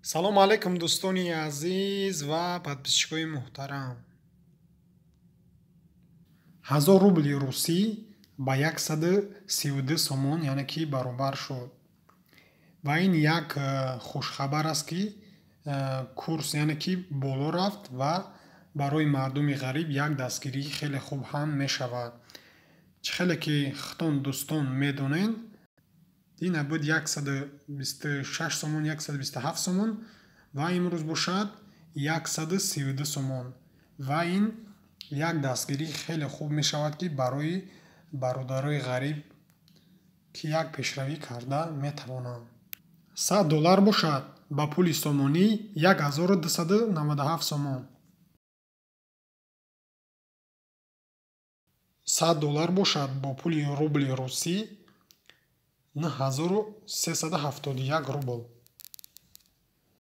салом алайкум дӯстони азиз ва подписчикои муҳтарам. 1000 рубли русӣ ба 132 сомон яъне ки баробар шуд. Ва ин як хушхабар аст ки курс яъне ки боло рафт ва барои мардуми ғариб як дастгирии хеле хуб ҳам мешавад. Чӣ хеле ки хитон дӯстон медонед, ин буд 126 сомон, 127 сомон ва имрӯз бошад 132 сомон. Ва ин як дастгирии хеле хуб мешавад ки барои бародарои ғариб ки як пешравӣ карда метавонанд. $100 бошад ба пули сомонӣ 1297 сомон. $100 бошад бо пули рубли русӣ 9371 рубл.